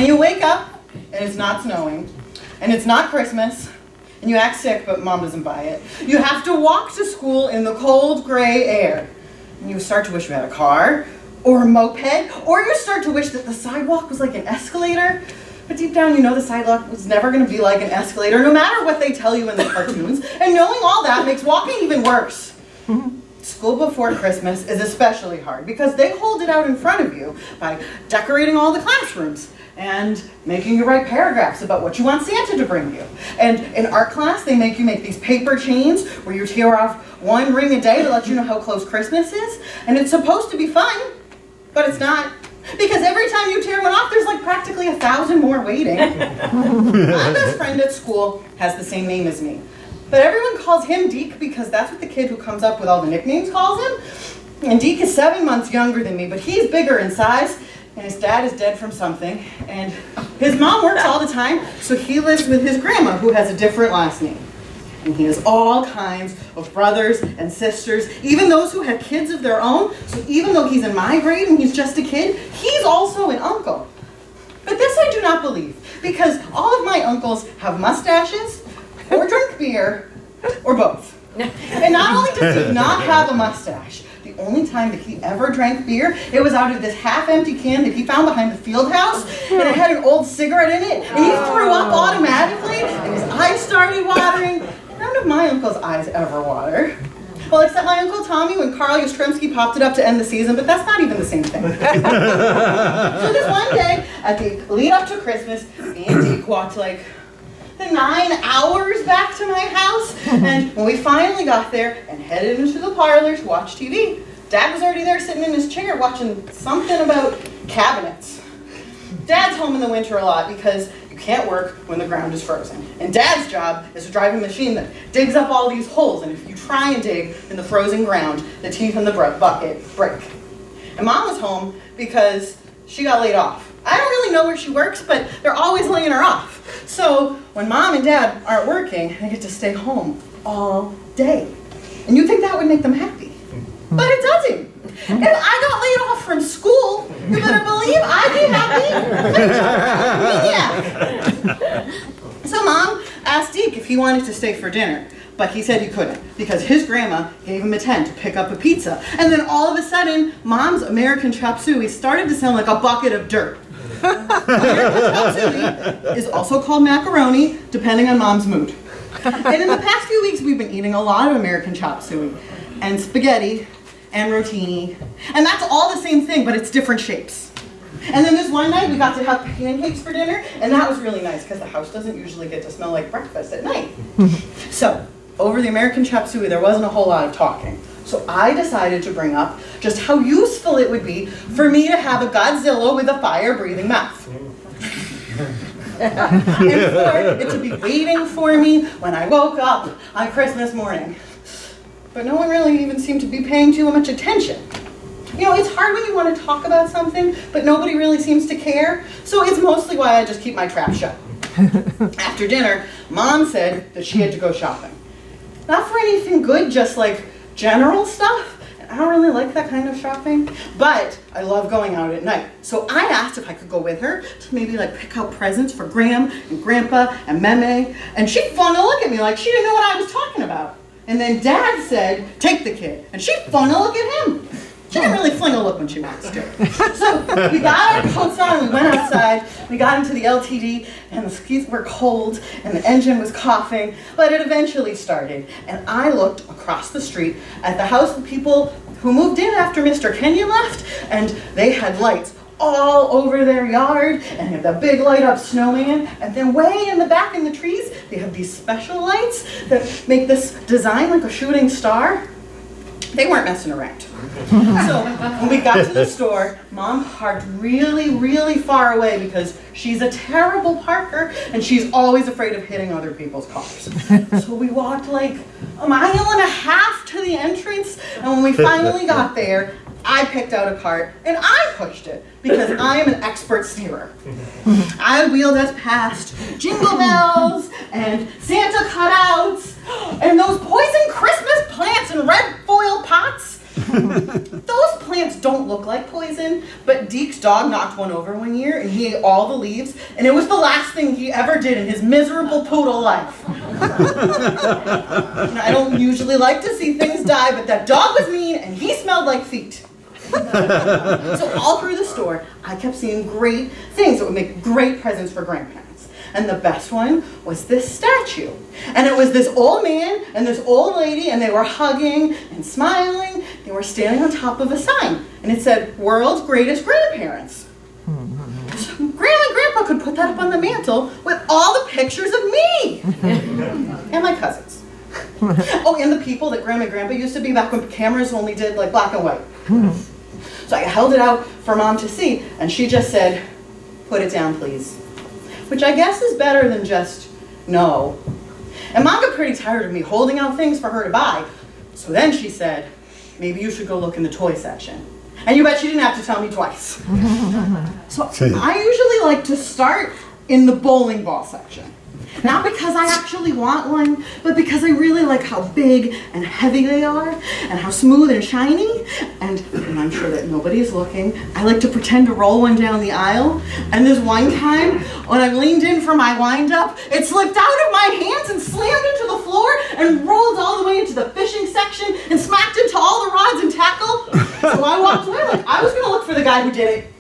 When you wake up and it's not snowing, and it's not Christmas, and you act sick but mom doesn't buy it, you have to walk to school in the cold gray air. And you start to wish you had a car, or a moped, or you start to wish that the sidewalk was like an escalator. But deep down you know the sidewalk was never going to be like an escalator, no matter what they tell you in the cartoons. And knowing all that makes walking even worse. School before Christmas is especially hard because they hold it out in front of you by decorating all the classrooms and making you write paragraphs about what you want Santa to bring you. And in art class, they make you make these paper chains where you tear off one ring a day to let you know how close Christmas is. And it's supposed to be fun, but it's not. Because every time you tear one off, there's like practically 1,000 more waiting. My best friend at school has the same name as me. But everyone calls him Deke because that's what the kid who comes up with all the nicknames calls him. And Deke is 7 months younger than me, but he's bigger in size. And his dad is dead from something. And his mom works all the time, so he lives with his grandma, who has a different last name. And he has all kinds of brothers and sisters, even those who have kids of their own. So even though he's in my grade and he's just a kid, he's also an uncle. But this I do not believe, because all of my uncles have mustaches, or drink beer, or both. And not only does he not have a mustache, the only time that he ever drank beer, it was out of this half-empty can that he found behind the field house, and it had an old cigarette in it, and he threw up automatically, and his eyes started watering. None of my uncle's eyes ever water. Well, except my Uncle Tommy when Carl Yastrzemski popped it up to end the season, but that's not even the same thing. So this one day, at the lead up to Christmas, me and Deke walked like the 9 hours back to my house, and when we finally got there and headed into the parlor to watch TV, Dad was already there sitting in his chair watching something about cabinets. Dad's home in the winter a lot because you can't work when the ground is frozen. And Dad's job is to drive a machine that digs up all these holes, and if you try and dig in the frozen ground, the teeth in the bucket break. And Mom was home because she got laid off. I don't really know where she works, but they're always laying her off. So when Mom and Dad aren't working, they get to stay home all day. And you'd think that would make them happy. But it doesn't. If I got laid off from school, you better believe I'd be happy. Maniac. So Mom asked Deke if he wanted to stay for dinner, but he said he couldn't because his grandma gave him a $10 to pick up a pizza. And then all of a sudden, Mom's American chop suey started to sound like a bucket of dirt. American chop suey is also called macaroni, depending on Mom's mood. And in the past few weeks, we've been eating a lot of American chop suey and spaghetti and rotini, and that's all the same thing, but it's different shapes. And then this one night we got to have pancakes for dinner, and that was really nice because the house doesn't usually get to smell like breakfast at night. So over the American chop suey, there wasn't a whole lot of talking. So I decided to bring up just how useful it would be for me to have a Godzilla with a fire-breathing mouth. And for it to be waiting for me when I woke up on Christmas morning. But no one really even seemed to be paying too much attention. You know, it's hard when you want to talk about something, but nobody really seems to care. So it's mostly why I just keep my trap shut. After dinner, Mom said that she had to go shopping. Not for anything good, just like general stuff. I don't really like that kind of shopping, but I love going out at night. So I asked if I could go with her to maybe like pick out presents for Graham and Grandpa and Meme, and she flung a look at me like she didn't know what I was talking about. And then Dad said, take the kid, and she flung a look at him. She didn't really fling a look when she wants to. So we got our coats on, we went outside, we got into the LTD, and the skis were cold, and the engine was coughing, but it eventually started. And I looked across the street at the house of people who moved in after Mr. Kenyon left, and they had lights all over their yard, and they had the big light up snowman, and then way in the back in the trees, they have these special lights that make this design like a shooting star. They weren't messing around. So when we got to the store, Mom parked really, really far away because she's a terrible parker and she's always afraid of hitting other people's cars. So we walked like 1.5 miles to the entrance, and when we finally got there, I picked out a cart and I pushed it because I am an expert steerer. I wheeled us past jingle bells and Santa cutouts and those poison Christmas plants in red foil pots. Those plants don't look like poison, but Deke's dog knocked one over one year and he ate all the leaves, and it was the last thing he ever did in his miserable poodle life. I don't usually like to see things die, but that dog was mean and he smelled like feet. So all through the store, I kept seeing great things that would make great presents for grandparents. And the best one was this statue. And it was this old man and this old lady, and they were hugging and smiling. They were standing on top of a sign, and it said, "World's Greatest Grandparents." So Grandma and Grandpa could put that up on the mantle with all the pictures of me and my cousins. Oh, and the people that Grandma and Grandpa used to be back when cameras only did like black and white. So I held it out for Mom to see, and she just said, "Put it down, please." Which I guess is better than just no. And Mom got pretty tired of me holding out things for her to buy. So then she said, "Maybe you should go look in the toy section." And you bet she didn't have to tell me twice. So I usually like to start in the bowling ball section. Not because I actually want one, but because I really like how big and heavy they are, and how smooth and shiny. And when I'm sure that nobody's looking, I like to pretend to roll one down the aisle. And this one time, when I leaned in for my wind-up, it slipped out of my hands and slammed into the floor and rolled all the way into the fishing section and smacked into all the rods and tackle. So I walked away like I was going to look for the guy who did it.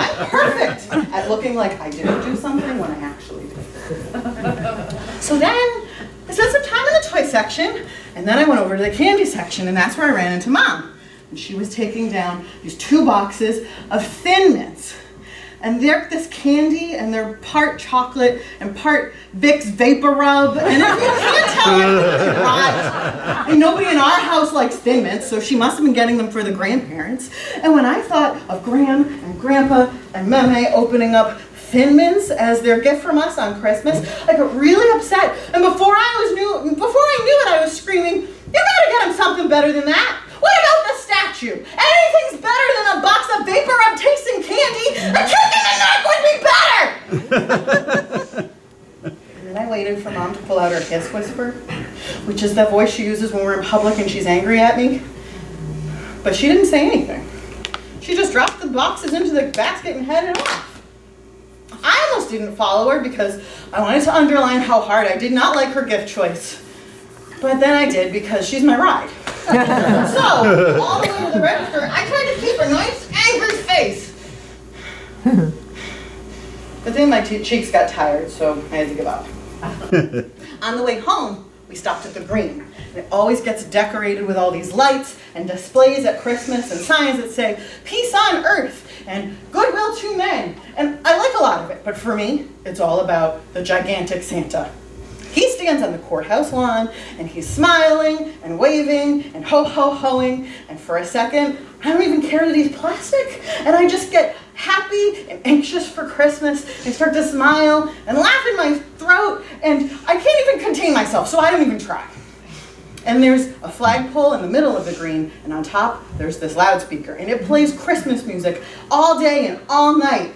I'm perfect at looking like I didn't do something when I actually did. So then I spent some time in the toy section, and then I went over to the candy section, and that's where I ran into Mom. And she was taking down these 2 boxes of Thin Mints. And they're this candy, and they're part chocolate and part Vicks Vapor Rub. And if you can't tell, I'm right. And nobody in our house likes Thin Mints, so she must have been getting them for the grandparents. And when I thought of Gran and Grandpa and Meme opening up Thin Mints as their gift from us on Christmas, I got really upset. And before I knew it, I was screaming, "You gotta get them something better than that! What about the statue? Anything's better than a box of Vapor Rub tasting candy! A kick in the neck would be better!" And then I waited for Mom to pull out her hiss whisper, which is that voice she uses when we're in public and she's angry at me. But she didn't say anything. She just dropped the boxes into the basket and headed off. I almost didn't follow her because I wanted to underline how hard I did not like her gift choice. But then I did because she's my ride. So, all the way to the register, I tried to keep a nice, angry face. But then my cheeks got tired, so I had to give up. On the way home, we stopped at the Green. And it always gets decorated with all these lights and displays at Christmas and signs that say, "Peace on Earth" and "Goodwill to Men." And I like a lot of it, but for me, it's all about the gigantic Santa. He stands on the courthouse lawn, and he's smiling and waving and ho-ho-hoing, and for a second, I don't even care that he's plastic, and I just get happy and anxious for Christmas and start to smile and laugh in my throat, and I can't even contain myself, so I don't even try. And there's a flagpole in the middle of the Green, and on top, there's this loudspeaker, and it plays Christmas music all day and all night.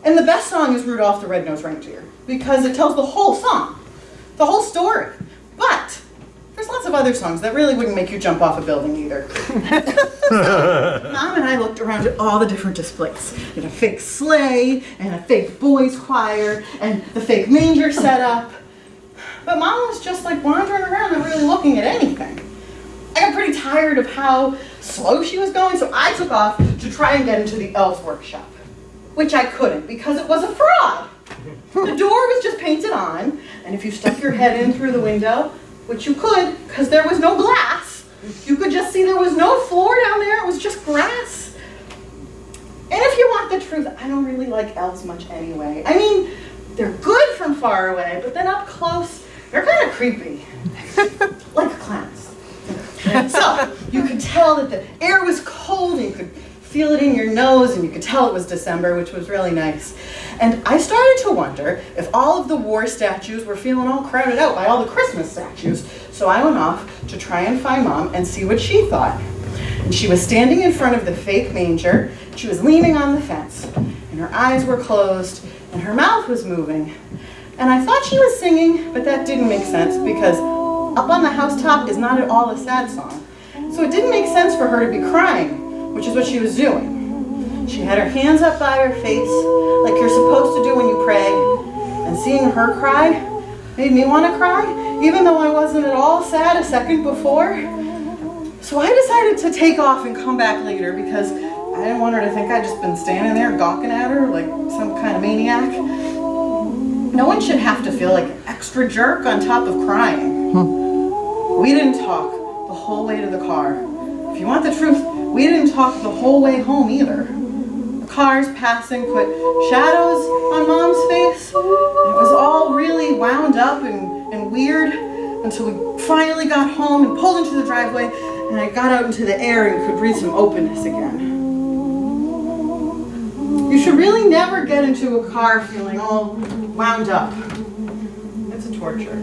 And the best song is Rudolph the Red-Nosed Reindeer, because it tells the whole song. The whole story. But there's lots of other songs that really wouldn't make you jump off a building either. So, Mom and I looked around at all the different displays. We had a fake sleigh and a fake boys choir and the fake manger set up. But Mom was just like wandering around, not really looking at anything. I got pretty tired of how slow she was going, so I took off to try and get into the elf's workshop. Which I couldn't because it was a fraud. The door was just painted on, and if you stuck your head in through the window, which you could because there was no glass, you could just see there was no floor down there, it was just grass. And if you want the truth, I don't really like elves much anyway. I mean, they're good from far away, but then up close, they're kind of creepy. Like clowns. So, you could tell that the air was cold, and you could feel it in your nose, and you could tell it was December, which was really nice. And I started to wonder if all of the war statues were feeling all crowded out by all the Christmas statues. So I went off to try and find Mom and see what she thought. And she was standing in front of the fake manger. She was leaning on the fence, and her eyes were closed, and her mouth was moving. And I thought she was singing, but that didn't make sense because Up on the Housetop is not at all a sad song. So it didn't make sense for her to be crying, which is what she was doing. She had her hands up by her face, like you're supposed to do when you pray. And seeing her cry made me want to cry, even though I wasn't at all sad a second before. So I decided to take off and come back later because I didn't want her to think I'd just been standing there gawking at her like some kind of maniac. No one should have to feel like an extra jerk on top of crying. We didn't talk the whole way to the car. If you want the truth, we didn't talk the whole way home either. The cars passing put shadows on Mom's face. It was all really wound up and weird until we finally got home and pulled into the driveway and I got out into the air and could breathe some openness again. You should really never get into a car feeling all wound up. It's a torture.